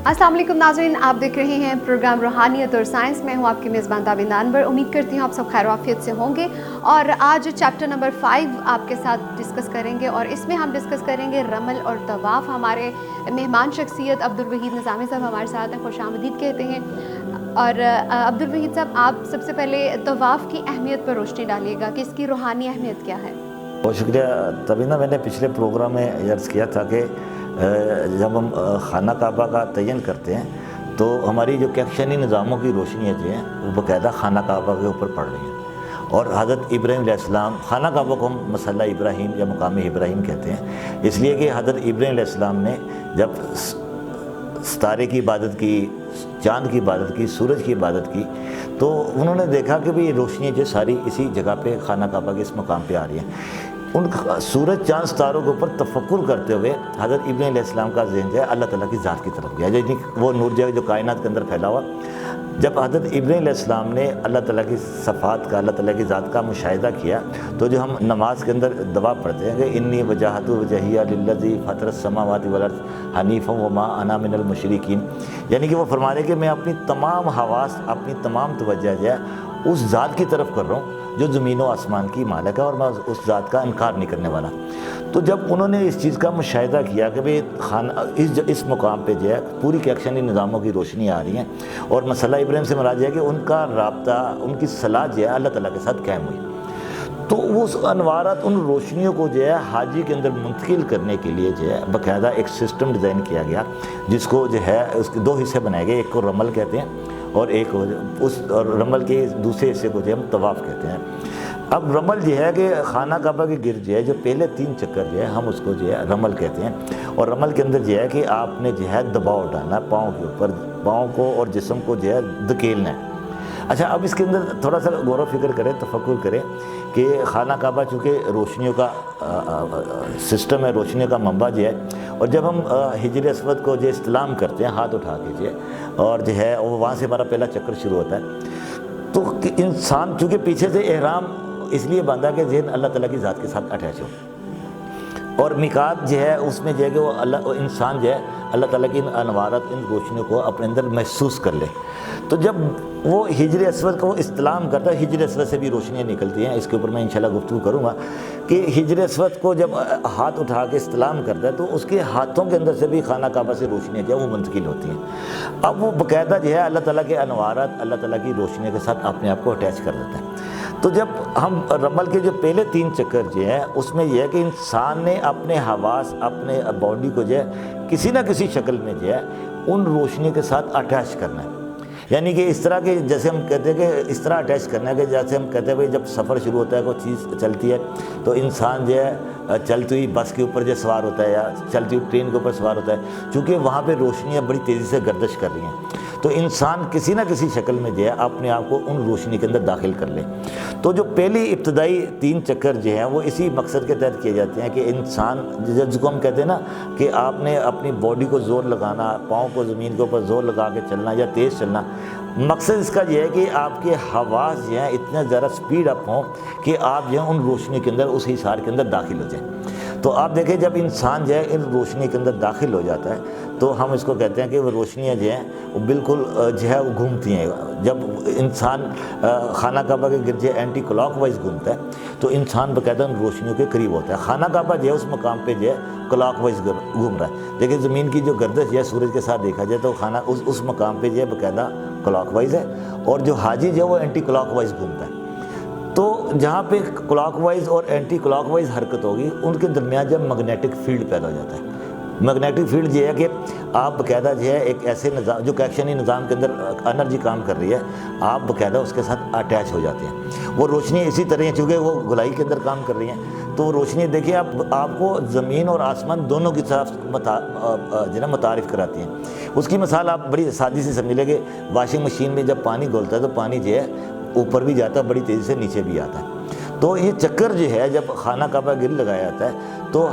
अस्सलाम वालेकुम नाज़रीन, आप देख रहे हैं प्रोग्राम रूहानियत और साइंस। मैं हूं आपकी मेज़बान ताबिन अनवर। उम्मीद करती हूं आप सब खैर आफियत से होंगे। और आज चैप्टर नंबर 5 आपके साथ डिस्कस करेंगे और इसमें हम डिस्कस करेंगे रमल और तवाफ़। हमारे मेहमान शख्सियत अब्दुल वहीद निज़ामी साहब हमारे साथ हैं, खुशामदीद कहते हैं। और अब्दुल वहीद साहब, आप सबसे पहले तवाफ़ की अहमियत पर रोशनी डालिएगा कि इसकी रूहानी अहमियत क्या है। बहुत शुक्रिया तबीना। मैंने पिछले प्रोग्राम में अर्ज़ किया था कि जब हम खाना काबा का तयन करते हैं तो हमारी जो कहकशानी निज़ामों की रोशनियाँ जो हैं वो बाकायदा खाना काबा के ऊपर पड़ रही हैं। और हज़रत इब्राहीम अलैहिस्सलाम, खाना काबा को हम मसल्ला इब्राहीम या मुकाम इब्राहीम कहते हैं, इसलिए कि हज़रत इब्राहीम अलैहिस्सलाम ने जब सितारे की इबादत की, चाँद की इबादत की, सूरज की इबादत की, तो उन्होंने देखा कि भाई रोशनी जो सारी इसी जगह पे खाना काबा के इस मुकाम पे आ रही हैं। उन सूरज चाँद सितारों के ऊपर तफक्कुर करते हुए हज़रत इब्राहीम अलैहिस्सलाम का ज़हन जो है अल्लाह ताला की ज़ात की तरफ गया, यानी वो नूर जो है जो कायनात के अंदर फैला हुआ। जब हज़रत इब्राहीम अलैहिस्सलाम ने अल्लाह ताला की सफ़ात का, अल्लाह ताला की ज़ात का मुशाहिदा किया, तो जो हम नमाज के अंदर दुआ पढ़ते हैं कि इन्नी वजाहतु वजहिया लिल्लज़ी फ़तरस समावाति वल अर्ज़ हनीफ़न व मा अना मिनल मुशरिकीन, यानी कि वो फरमा रहे कि मैं अपनी तमाम हवास, अपनी तमाम तवज्जो जो है उस ज़ात की तरफ कर रहा हूँ जो ज़मीन व आसमान की मालिक है, और मैं उस ज़ात का इनकार नहीं करने वाला। तो जब उन्होंने इस चीज़ का मुशाहिदा किया कि भाई खाना इस मुकाम पे जो है पूरी कहकशानी निज़ामों की रोशनी आ रही है, और मसला इब्राहीम से मुराद है कि उनका राब्ता, उनकी सलाह जो है अल्लाह ताला के साथ कायम हुई, तो उस अनवारत, उन रोशनियों को जो है हाजी के अंदर मुंतकिल करने के लिए जो है बाकायदा एक सिस्टम डिज़ाइन किया गया, जिसको जो है उसके दो हिस्से बनाए गए। एक को रमल कहते हैं और एक उस और रमल के दूसरे हिस्से को जो हम तवाफ़ कहते हैं। अब रमल जो है कि खाना काबा के गिर्द जो है जो पहले 3 चक्कर जो है हम उसको जो है रमल कहते हैं। और रमल के अंदर जो है कि आपने जो है दबाव डालना है पाँव के ऊपर, पाँव को और जिस्म को जो है धकेलना है। अच्छा, अब इसके अंदर थोड़ा सा गौर फिक्र करें, तफक्कुर करें कि खाना काबा चूँकि रोशनियों का सिस्टम है, रोशनियों का मंबा जो है, और जब हम हिजर अस्वद को जो इस्तिलाम करते हैं हाथ उठा के जो, और जो है वो वहाँ से हमारा पहला चक्कर शुरू होता है, तो इंसान चूँकि पीछे से एहराम इसलिए बांधा कि ज़हन अल्लाह ताला की ज़ात के साथ अटैच हो, और मिकात जो है उसमें जो है कि वो इंसान जो है अल्लाह ताला की इन अनवारत, इन रोशनियों को अपने अंदर महसूस कर ले। तो जब वो हिजर अस्वद को इस्तिलाम करता है, हिजर अस्वद से भी रोशनियाँ निकलती हैं, इसके ऊपर मैं इंशाल्लाह गुफ्तगू करूँगा कि हिजर अस्वद को जब हाथ उठा के इस्तिलाम करता है तो उसके हाथों के अंदर से भी खाना काबा से रोशनियाँ जो है वो मुंतकिल होती हैं। अब वो बाकायदा जो है अल्लाह ताला के अनवारत, अल्लाह ताला की रोशनियों के साथ अपने आप को अटैच कर देता है। तो जब हम रमल के जो पहले 3 चक्कर जो हैं उसमें यह है कि इंसान ने अपने हवास, अपने बॉडी को जो है किसी ना किसी शक्ल में जो है उन रोशनी के साथ अटैच करना है। यानी कि इस तरह के, जैसे हम कहते हैं कि इस तरह अटैच करना है कि जैसे हम कहते हैं भाई जब सफ़र शुरू होता है, कोई चीज़ चलती है तो इंसान जो है चलती हुई बस के ऊपर जो सवार होता है या चलती हुई ट्रेन के ऊपर सवार होता है, चूँकि वहाँ पे रोशनियाँ बड़ी तेज़ी से गर्दिश कर रही हैं, तो इंसान किसी ना किसी शक्ल में जो है अपने आप को उन रोशनी के अंदर दाखिल कर ले। तो जो पहली इब्तदाई 3 चक्कर जो हैं वो इसी मकसद के तहत किए जाते हैं कि इंसान, जिसको हम कहते हैं ना कि आपने अपनी बॉडी को ज़ोर लगाना, पाँव को ज़मीन के ऊपर ज़ोर लगा के चलना या तेज़ चलना, मकसद इसका यह है कि आपके हवास जो हैं इतने ज़्यादा स्पीड अप हों कि आप जो है उन रोशनी के अंदर, उस हिसार के अंदर दाखिल हो जाएँ। तो आप देखें जब इंसान जो है इन रोशनी के अंदर दाखिल हो जाता है तो हम इसको कहते हैं कि वो रोशनियाँ जो हैं वो बिल्कुल जो है वो घूमती हैं। जब इंसान खाना काबा के गिरजे एंटी क्लॉकवाइज घूमता है तो इंसान बाकायदा उन रोशनियों के करीब होता है। खाना काबा जो है उस मकाम पे जो है क्लॉकवाइज घूम रहा है। देखिए ज़मीन की जो गर्दिश है सूरज के साथ देखा जाए तो खाना उस मकाम पे जो है बाकायदा क्लॉकवाइज है, और जो हाजी जो है वो एंटी क्लॉकवाइज घूमता है। तो जहाँ पे क्लॉकवाइज और एंटी क्लॉकवाइज हरकत होगी उनके दरमियान जब मैग्नेटिक फील्ड पैदा हो जाता है। मैग्नेटिक फील्ड ये है कि आप बाकायदा जो है एक ऐसे निज़ाम, जो कहकशानी निज़ाम के अंदर एनर्जी काम कर रही है, आप बाकायदा उसके साथ अटैच हो जाते हैं। वो रोशनी इसी तरह है, चूँकि वो गोलाई के अंदर काम कर रही हैं, तो रोशनी देखिए आपको ज़मीन और आसमान दोनों की तरफ जो है मुतारिफ़ कराती हैं। उसकी मिसाल आप बड़ी सादी सी समझ लें कि वाशिंग मशीन में जब पानी घुलता है तो पानी जो है ऊपर भी जाता है, बड़ी तेज़ी से नीचे भी आता है। तो ये चक्कर जो है जब खाना काबा गिर लगाया जाता है तो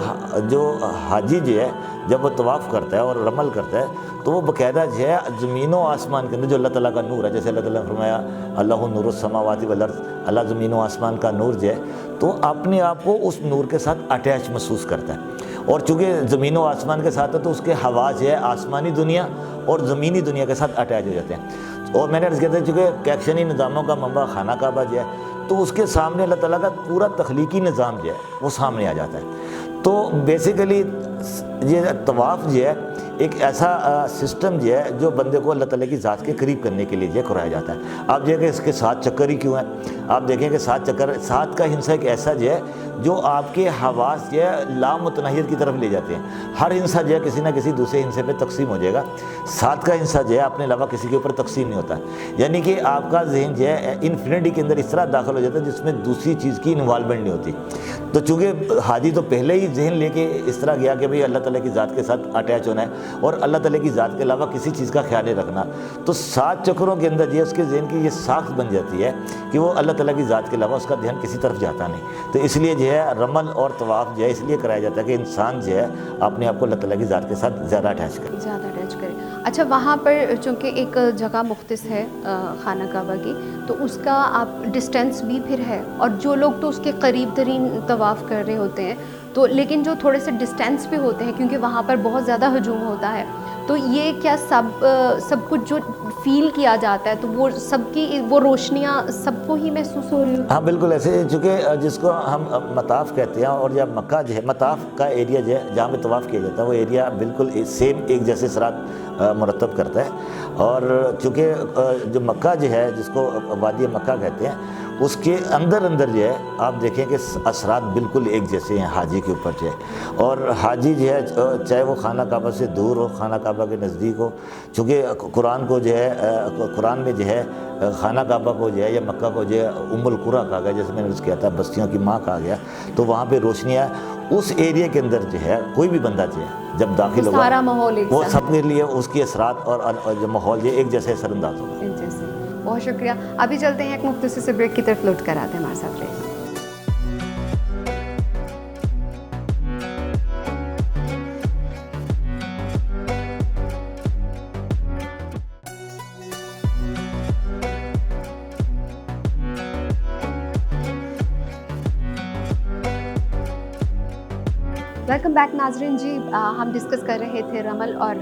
जो हाजी जो है जब वो तवाफ़ करता है और रमल करता है तो वो बाकायदा जो है ज़मीन व आसमान के अंदर जो अल्लाह ताला का नूर है, जैसे अल्लाह ताला ने फरमाया अल्लाहु नूरुस समावाति वल अर्ज़, अल्लाह ज़मीन व आसमान का नूर जो है, तो अपने आप को उस नूर के साथ अटैच महसूस करता है। اور چونکہ زمین و آسمان کے ساتھ ہے تو اس کے حواس جو ہے آسمانی دنیا اور زمینی دنیا کے ساتھ اٹیچ ہو جاتے ہیں. اور میں نے عرض کیا تھا چونکہ کیکشنی نظاموں کا منبع خانہ کعبہ جو ہے تو اس کے سامنے اللہ تعالیٰ کا پورا تخلیقی نظام جو ہے وہ سامنے آ جاتا ہے. تو بیسیکلی یہ طواف جو ہے ایک ایسا سسٹم جو ہے جو بندے کو اللہ تعالیٰ کی ذات کے قریب کرنے کے لیے جو کرایا جاتا ہے. آپ دیکھیں اس کے 7 چکر ہی کیوں ہیں. آپ دیکھیں کہ 7 چکر 7 کا ہنسا ایک ایسا جو ہے جو آپ کے حواس جو ہے لامتناہیت کی طرف لے جاتے ہیں. ہر ہنسا جو ہے کسی نہ کسی دوسرے ہنسے پہ تقسیم ہو جائے گا. 7 کا ہنسا جو ہے اپنے علاوہ کسی کے اوپر تقسیم نہیں ہوتا. یعنی کہ آپ کا ذہن جو ہے انفینٹی کے اندر اس طرح داخل ہو جاتا ہے جس میں دوسری چیز کی انوالومنٹ نہیں ہوتی. تو چونکہ حاجی تو پہلے ہی ذہن لے کے اس طرح گیا کہ بھئی اللہ تعالیٰ کی ذات کے ساتھ اٹیچ ہونا ہے اور اللہ تعالیٰ کی ذات کے علاوہ کسی چیز کا خیال نہیں رکھنا. تو 7 چکروں کے اندر یہ اس کے ذہن کی یہ ساخت بن جاتی ہے کہ وہ اللہ تعالیٰ کی ذات کے علاوہ اس کا دھیان کسی طرف جاتا نہیں. تو اس لیے جو ہے رمل اور طواف جو ہے اس لیے کرایا جاتا ہے کہ انسان جو ہے اپنے آپ کو اللہ تعالیٰ کی ذات کے ساتھ زیادہ اٹیچ کرے. اچھا وہاں پر چونکہ ایک جگہ مختص ہے خانہ کعبہ کی تو اس کا آپ ڈسٹینس بھی پھر ہے اور جو لوگ تو اس کے قریب ترین طواف کر رہے ہوتے ہیں تو لیکن جو تھوڑے سے ڈسٹینس پہ ہوتے ہیں کیونکہ وہاں پر بہت زیادہ ہجوم ہوتا ہے تو یہ کیا سب کچھ جو فیل کیا جاتا ہے تو وہ سب کی وہ روشنیاں سب کو ہی محسوس ہو رہی ہیں؟ ہاں بالکل ایسے چونکہ جس کو ہم مطاف کہتے ہیں اور جب مکہ جو ہے مطاف کا ایریا جو ہے جہاں پہ طواف کیا جاتا ہے وہ ایریا بالکل سیم ایک جیسے صراط مرتب کرتا ہے. اور چونکہ جو مکہ جو ہے جس کو وادی مکہ کہتے ہیں اس کے اندر جو ہے آپ دیکھیں کہ اثرات بالکل ایک جیسے ہیں حاجی کے اوپر جو ہے. اور حاجی جو ہے چاہے وہ خانہ کعبہ سے دور ہو خانہ کعبہ کے نزدیک ہو چونکہ قرآن کو جو ہے قرآن میں جو ہے خانہ کعبہ کو جو ہے یا مکہ کو جو ہے ام القریٰ کہا گیا جیسے میں نے عرض کیا تھا بستیوں کی ماں کہا گیا. تو وہاں پہ روشنیاں اس ایریا کے اندر جو ہے کوئی بھی بندہ جو ہے جب داخل ہوگا سارا ماحول وہ سب کے لیے اس کی اثرات اور جو ماحول جو ایک جیسے اثر انداز ہوگا. بہت شکریہ. ابھی چلتے ہیں ایک مختصر سے بریک کی طرف لوٹ کر آتے ہیں ہمارے ساتھ رہے. ویلکم بیک ناظرین. جی ہم ڈسکس کر رہے تھے رمل اور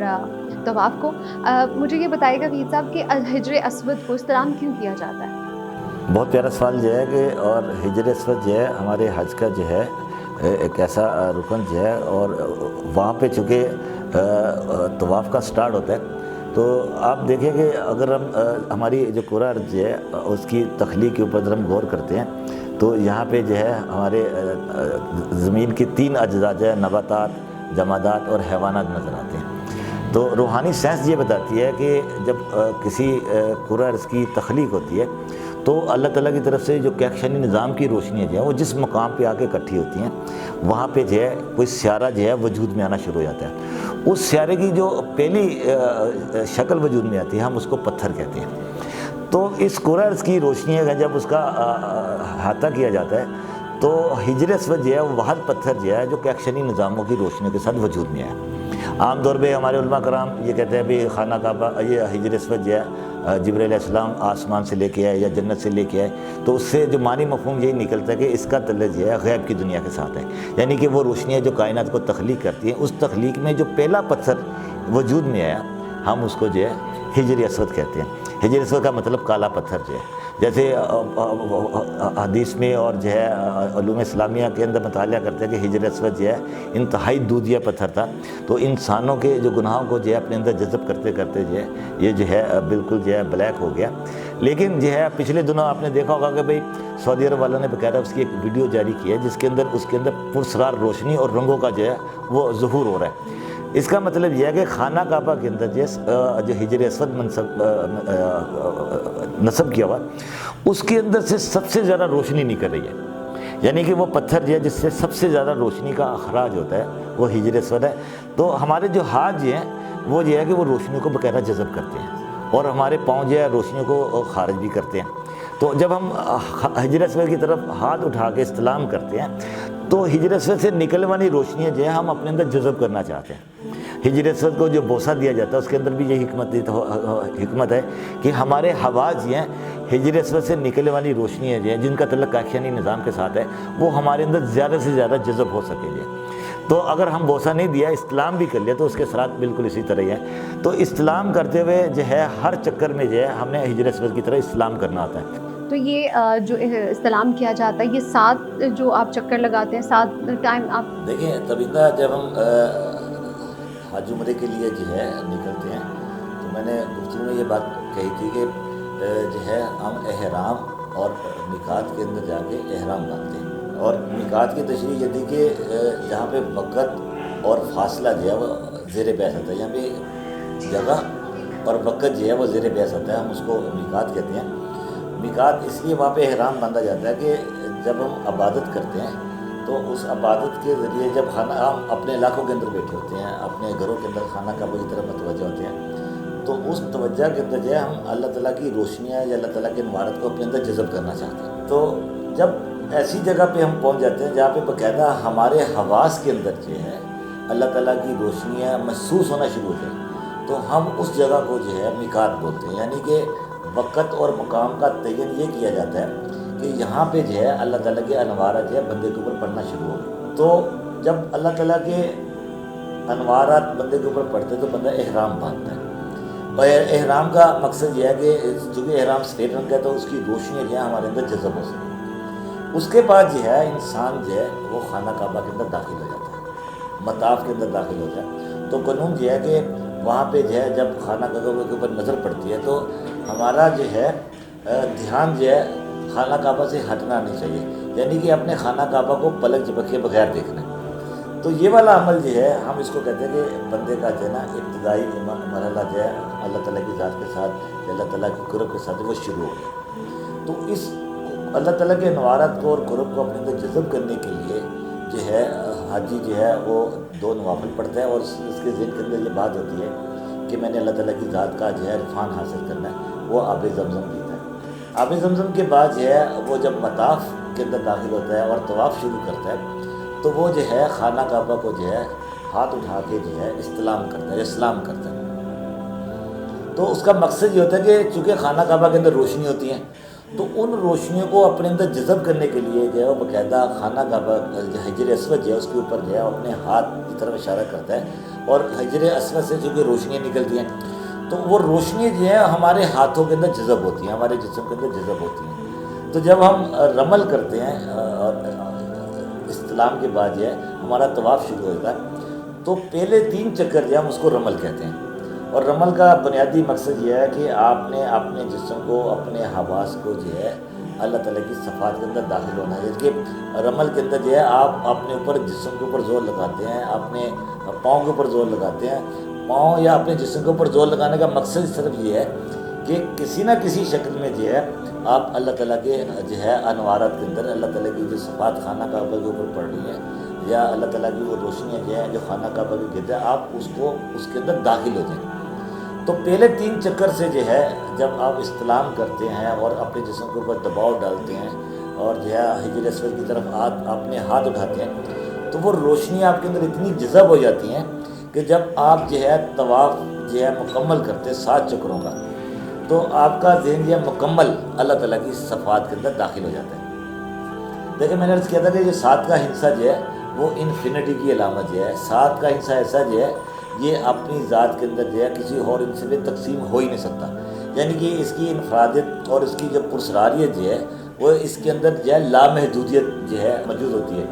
طواف کو. مجھے یہ بتائیے گا وحید صاحب کہ حجر اسود کو استلام کیوں کیا جاتا ہے؟ بہت پیارا سوال جو ہے کہ اور حجر اسود جو ہے ہمارے حج کا جو ہے ایک ایسا رکن جو ہے اور وہاں پہ چونکہ طواف کا سٹارٹ ہوتا ہے تو آپ دیکھیں کہ اگر ہم ہماری جو کرہ ارض جو ہے اس کی تخلیق کے اوپر ہم غور کرتے ہیں تو یہاں پہ جو ہے ہمارے زمین کی 3 اجزاء جو ہے نباتات جمادات اور حیوانات نظر آتے ہیں. تو روحانی سائنس یہ بتاتی ہے کہ جب کسی کرہ ارض کی تخلیق ہوتی ہے تو اللہ تعالیٰ کی طرف سے جو کیکشنی نظام کی روشنیاں جو ہیں وہ جس مقام پہ آ کے اکٹھی ہوتی ہیں وہاں پہ جو ہے کوئی سیارہ جو ہے وجود میں آنا شروع ہو جاتا ہے. اس سیارے کی جو پہلی شکل وجود میں آتی ہے ہم اس کو پتھر کہتے ہیں. تو اس کرہ ارض کی روشنیاں جب اس کا احاطہ کیا جاتا ہے تو حجر اسود جو ہے وہ واحد پتھر جو ہے جو کیکشنی نظاموں کی روشنیوں کے ساتھ وجود میں آیا. عام طور پہ ہمارے علماء کرام یہ کہتے ہیں بھی خانہ کعبہ یہ حجر اسود جو ہے جبرائیل علیہ السلام آسمان سے لے کے آئے یا جنت سے لے کے آئے تو اس سے جو معنی مفہوم یہی نکلتا ہے کہ اس کا تعلق جو ہے غیب کی دنیا کے ساتھ ہے. یعنی کہ وہ روشنیاں جو کائنات کو تخلیق کرتی ہیں اس تخلیق میں جو پہلا پتھر وجود میں آیا ہم اس کو جو ہے حجر اسود کہتے ہیں. حجر اسود کا مطلب کالا پتھر جو ہے. جیسے حدیث میں اور جو ہے علوم اسلامیہ کے اندر مطالعہ کرتے ہیں کہ حجر اسود جو ہے انتہائی دودھیا پتھر تھا تو انسانوں کے جو گناہوں کو جو ہے اپنے اندر جذب کرتے کرتے جو ہے یہ جو ہے بالکل جو ہے بلیک ہو گیا. لیکن جو ہے پچھلے دنوں آپ نے دیکھا ہوگا کہ بھئی سعودی عرب والوں نے باقاعدہ اس کی ایک ویڈیو جاری کی ہے جس کے اندر پرسرار روشنی اور رنگوں کا جو ہے وہ ظہور ہو رہا ہے. اس کا مطلب یہ ہے کہ خانہ کعبہ کے اندر جو حجر اسود نصب کیا ہوا اس کے اندر سے سب سے زیادہ روشنی نکل رہی ہے. یعنی کہ وہ پتھر جو ہے جس سے سب سے زیادہ روشنی کا اخراج ہوتا ہے وہ حجر اسود ہے. تو ہمارے جو ہاتھ جو ہیں وہ جو ہے کہ وہ روشنی کو باقاعدہ جذب کرتے ہیں اور ہمارے پاؤں جو ہے روشنیوں کو خارج بھی کرتے ہیں. تو جب ہم حجر اسود کی طرف ہاتھ اٹھا کے استلام کرتے ہیں تو حجر اسود سے نکلنے والی روشنیاں جو ہے ہم اپنے اندر جذب کرنا چاہتے ہیں. हिजर अस्वद को जो बोसा दिया जाता है उसके अंदर भी ये हिकमत है कि हमारे हवाज हैं हिजर अस्वद से निकलने वाली रोशनी है जिनका तल्लुक कायशानी निज़ाम के साथ है, वो हमारे अंदर ज़्यादा से ज़्यादा जज़ब हो सके। तो अगर हम बोसा नहीं दिया, इस्लाम भी कर लिया, तो उसके असरात बिल्कुल इसी तरह ही है। तो इस्लाम करते हुए जो है हर चक्कर में जो है हमने हिजर अस्वद की तरह इस्लाम करना होता है। तो ये जो इस्लाम किया जाता है, ये 7 जो आप चक्कर लगाते हैं, 7 टाइम आप देखिए तबीना जब हम हज उम्रे के लिए जो है निकलते हैं, तो मैंने गुफ्तगू में ये बात कही थी कि जो है हम एहराम और मिकात के अंदर जाके एहराम बांधते हैं। और मिकात की तशरीह ये थी कि जहाँ पे वक़्त और फासला जो है वो ज़ेर बहस आता है, यहाँ पे जगह और वक़्त जो है वो ज़ेर बहस आता है, हम उसको मिकात कहते हैं। मिकात इसलिए वहाँ पे एहराम बांधा जाता है कि जब हम इबादत करते हैं तो उस इबादत के ज़रिए जब खाना हम अपने इलाकों के अंदर बैठे होते हैं, अपने घरों के अंदर खाना काबा की तरफ मतवज्जा होते हैं, तो उस तवज्जा के अंदर जो है हम अल्लाह ताला की रोशनियाँ या अल्लाह ताला के इमारत को अपने अंदर जज़ब करना चाहते हैं। तो जब ऐसी जगह पे हम पहुंच जाते हैं जहाँ पे बाकायदा हमारे हवास के अंदर जो है अल्लाह ताला की रोशनियाँ महसूस होना शुरू हो जाए, तो हम उस जगह को जो है मिकात बोलते हैं। यानी कि वक़्त और मकाम का तयन ये किया जाता है कि यहाँ पे जो है अल्लाह ताला के अनवारात जो है बंदे के ऊपर पड़ना शुरू हो गए। तो जब अल्लाह ताला के अनवारात बंदे के ऊपर पड़ते तो बंदा एहराम बांधता है। और एहराम का मकसद ये है कि चूँकि एहराम सफ़ेद रंग का है तो उसकी रोशनी जो है हमारे अंदर जज़ब हो सके। उसके बाद जो है इंसान जो है वो खाना काबा के अंदर दाखिल हो जाता है, मताफ़ के अंदर दाखिल हो जाता है। तो कानून जो है कि वहाँ पे जो है जब खाना काबा के ऊपर नज़र पड़ती है तो हमारा जो है ध्यान जो है खाना काबा से हटना नहीं चाहिए, यानी कि अपने खाना काबा को पलक झपके बगैर देखना है। तो ये वाला अमल जो है हम इसको कहते हैं कि बंदे का जो है ना इब्तदाई मरहला जो है अल्लाह ताला की ज़ात के साथ, अल्लाह ताला की कुर्ब के साथ वो शुरू हो गया। तो इस अल्लाह ताला के नवारत को और कुर्ब को अपने अंदर जज़ब करने के लिए जो है हाजी जो है वो 2 नवाफिल पढ़ता है और उसके ज़हन के अंदर ये बात होती है कि मैंने अल्लाह ताला की ज़ात का जो है इरफान हासिल करना है, वो आब ज़मज़म पीता है। आब ज़मज़म के बाद जो है वो जब मताफ़ के अंदर दाखिल होता है और तवाफ़ शुरू करता है तो वो जो है खाना काबा को जो है हाथ उठा के जो है इस्लाम करता है, इस्लाम करता है। तो उसका मकसद ये होता है कि चूँकि खाना काबा के अंदर रोशनी होती है तो उन रोशनियों को अपने अंदर जज़ब करने के लिए जो है वो बाकायदा खाना काबा हिजर अस्वद जो है उसके ऊपर जो है अपने हाथ की तरफ इशारा करता है और हिजर अस्वद से चूँकि रोशनियाँ निकलती हैं तो वो रोशनी जो है हमारे हाथों के अंदर जज़ब होती हैं, हमारे जिस्म के अंदर जज़ब होती हैं। तो जब हम रमल करते हैं और इस्लाम के बाद जो है हमारा तवाफ़ शुरू होता है तो पहले 3 चक्कर जो है हम उसको रमल कहते हैं। और रमल का बुनियादी मकसद ये है कि आपने अपने जिस्म को, अपने हवास को जो है अल्लाह ताला की सफ़ात के अंदर दाखिल होना है। जबकि रमल के अंदर जो है आप अपने ऊपर जिस्म के ऊपर ज़ोर लगाते हैं, अपने पाँव के ऊपर ज़ोर लगाते हैं। पाँव या अपने जिस्म के ऊपर ज़ोर लगाने का मकसद सिर्फ ये है कि किसी न किसी शक्ल में जो है आप अल्लाह ताला के जो है अनवारात के अंदर अल्लाह ताला की जो सफ़ात खाना काबा के ऊपर पड़ रही है या अल्लाह ताला की वो रोशनियाँ जो है जो खाना काबा के गिरते हैं आप उसको उसके अंदर दाखिल हो जाएँ। तो पहले 3 चक्कर से जो है जब आप इस्लाम करते हैं और अपने जिस्म के ऊपर दबाव डालते हैं और जो है हिजर अस्वद की तरफ अपने हाथ उठाते हैं तो वो रोशनी आपके अंदर इतनी जज़ब हो जाती हैं कि जब आप जो है तवाफ़ जो है मुकम्मल करते हैं 7 चक्करों का तो आपका ज़हन जो है मुकम्मल अल्लाह ताला की सफ़ात के अंदर दाखिल हो जाता है। देखिए मैंने अर्ज़ किया था कि जो 7 का हिस्सा जो है वो इन्फिनिटी की अलामत जो है, 7 का हिस्सा ऐसा जो है ये अपनी ज़ात के अंदर जो है किसी और इंसान में तकसीम हो ही नहीं सकता। यानी कि इसकी इनफरादियत और इसकी जो पुरसरारियत जो है वो इसके अंदर जो है लामहदूदियत जो है मौजूद होती है।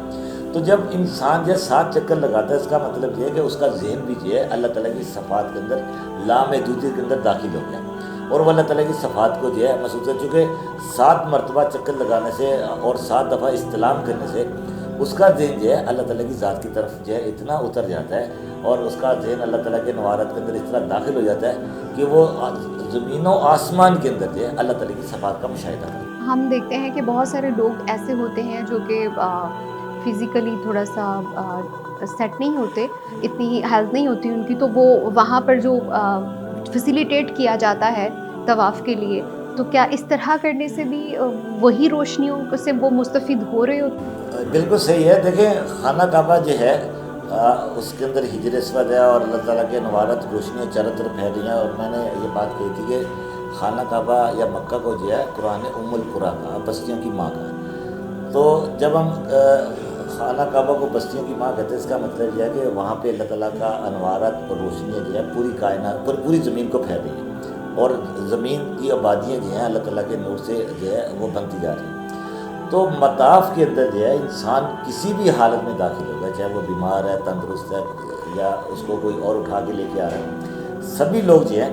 तो जब इंसान जो है 7 चक्कर लगाता है इसका मतलब ये है कि उसका जहन भी जो है अल्लाह ताला की सफ़ात के अंदर लामहदूदियत के अंदर दाखिल हो गया और वह अल्लाह ताला की सफ़ात को जो है महसूस है। चूँकि 7 मरतबा चक्कर लगाने से और 7 दफ़ा इस्लाम करने से उसका जहन जो है अल्लाह ताला की ज़ात की तरफ जो है इतना उतर जाता है और उसका जहन अल्लाह ताला के नवारत के अंदर इस तरह दाखिल हो जाता है कि वो ज़मीन व आसमान के अंदर जो है अल्लाह ताला की सफ़ात का मुशाहिदा करता है। हम देखते हैं कि बहुत सारे लोग ऐसे होते हैं जो कि फ़िज़िकली थोड़ा सा सेट नहीं होते, इतनी हेल्थ नहीं होती उनकी, तो वो वहाँ पर जो फैसिलिटेट किया जाता है तवाफ़ के लिए, तो क्या इस तरह करने से भी वही रोशनियों से वो मुस्तफ़िद हो रहे होते? बिल्कुल सही है। देखें खाना काबा जो है اس کے اندر ہجر اسود ہے اور اللہ تعالیٰ کے انوارات روشنیاں چاروں طرف پھیل رہی ہیں. اور میں نے یہ بات کہی تھی کہ خانہ کعبہ یا مکہ کو جو ہے قرآن ام القریٰ کا, بستیوں کی ماں کا. تو جب ہم خانہ کعبہ کو بستیوں کی ماں کہتے ہیں, اس کا مطلب یہ ہے کہ وہاں پہ اللہ تعالیٰ کا انوارات اور روشنیاں جو ہے پوری کائنات پر پوری زمین کو پھیل رہی ہیں, اور زمین کی آبادیاں جو ہیں اللہ تعالیٰ کے نور سے جو ہے وہ بنتی جا رہی ہیں. تو مطاف کے اندر جو ہے انسان کسی بھی حالت میں داخل ہوگا, چاہے وہ بیمار ہے, تندرست ہے, یا اس کو کوئی اور اٹھا کے لے کے آ رہا ہے, سبھی لوگ جو ہے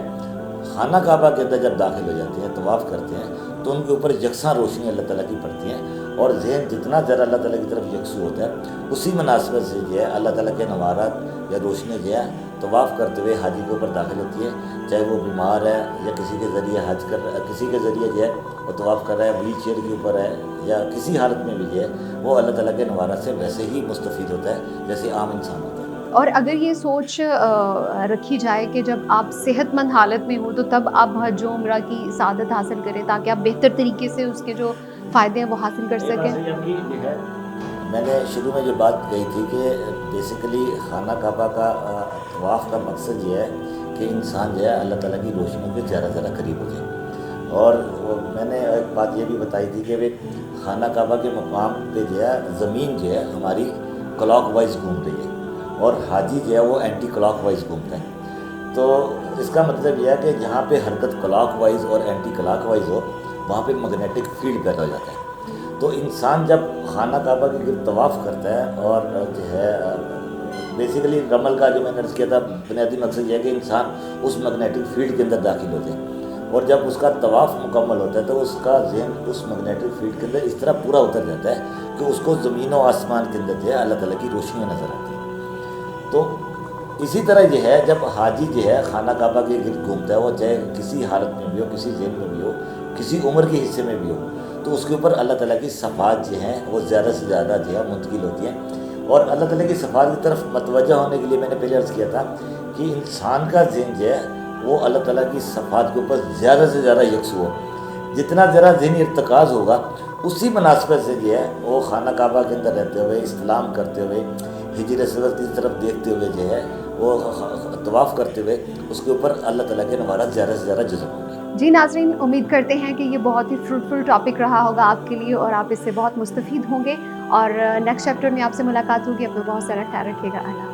خانہ کعبہ کے اندر جب داخل ہو جاتے ہیں, طواف کرتے ہیں, تو ان کے اوپر یکساں روشنی اللہ تعالیٰ کی پڑتی ہیں, اور ذہن جتنا ذرا اللہ تعالیٰ کی طرف یکسو ہوتا ہے, اسی مناسبت سے جو ہے اللہ تعالیٰ کے نوارات یا روشنی جو ہے طواف کرتے ہوئے حاجی کے اوپر داخل ہوتی ہے, چاہے وہ بیمار ہے یا کسی کے ذریعے حج کر رہا ہے, کسی کے ذریعے جو ہے وہ طواف کر رہا ہے, ویل چیئر کے اوپر ہے, یا کسی حالت میں بھی جو ہے وہ اللہ تعالیٰ کے نوارات سے ویسے ہی مستفید ہوتا ہے جیسے عام انسان ہوتا ہے. اور اگر یہ سوچ رکھی جائے کہ جب آپ صحت مند حالت میں ہوں تو تب آپ حج و عمرہ کی سعادت حاصل کریں تاکہ آپ بہتر طریقے سے اس کے جو فائدے ہیں وہ حاصل کر سکیں. میں نے شروع میں جو بات کہی تھی کہ بیسیکلی خانہ کعبہ کا طواف کا مقصد یہ ہے کہ انسان جو ہے اللہ تعالیٰ کی روشنی کے زیادہ زیادہ قریب ہو جائے. اور میں نے ایک بات یہ بھی بتائی تھی کہ خانہ کعبہ کے مقام پہ جو ہے زمین جو ہے ہماری کلاک وائز گھوم رہی ہے, اور حاجی جو ہے وہ اینٹی کلاک وائز گھومتا ہے. تو اس کا مطلب یہ ہے کہ جہاں پہ حرکت کلاک وائز اور اینٹی کلاک وائز ہو وہاں پہ میگنیٹک فیلڈ پیدا ہو جاتا ہے. تو انسان جب خانہ کعبہ کے گرد طواف کرتا ہے, اور جو ہے بیسیکلی رمل کا جو میں نے عرض کیا تھا بنیادی مقصد یہ ہے کہ انسان اس میگنیٹک فیلڈ کے اندر داخل ہو جائے, اور جب اس کا طواف مکمل ہوتا ہے تو اس کا ذہن اس میگنیٹک فیلڈ کے اندر اس طرح پورا اتر جاتا ہے کہ اس کو زمین و آسمان کے اندر جو ہے اللہ تعالیٰ کی روشنیاں نظر آتی ہیں. تو اسی طرح یہ ہے جب حاجی جو ہے خانہ کعبہ کے گرد گھومتا ہے, وہ چاہے کسی حالت میں بھی ہو, کسی ذہن میں بھی ہو, کسی عمر کے حصے میں بھی ہو, تو اس کے اوپر اللہ تعالیٰ کی صفات جو ہیں وہ زیادہ سے زیادہ جو ہے منتقل ہوتی ہیں. اور اللہ تعالیٰ کی صفات کی طرف متوجہ ہونے کے لیے میں نے پہلے عرض کیا تھا کہ انسان کا ذہن جو ہے وہ اللہ تعالیٰ کی صفات کے اوپر زیادہ سے زیادہ یکسو ہو. جتنا ذرا ذہنی ارتکاز ہوگا اسی مناسبت سے جو ہے وہ خانہ کعبہ کے اندر رہتے ہوئے, استلام کرتے ہوئے, ہجر اسود کی طرف دیکھتے ہوئے جو ہے وہ طواف کرتے ہوئے اس کے اوپر اللہ تعالیٰ کے نوارات زیادہ سے زیادہ جذب ہوں گے. جی ناظرین, امید کرتے ہیں کہ یہ بہت ہی فروٹفل ٹاپک رہا ہوگا آپ کے لیے اور آپ اس سے بہت مستفید ہوں گے, اور نیکسٹ چیپٹر میں آپ سے ملاقات ہوگی. اپنا بہت سارا خیال رکھیے گا. اللہ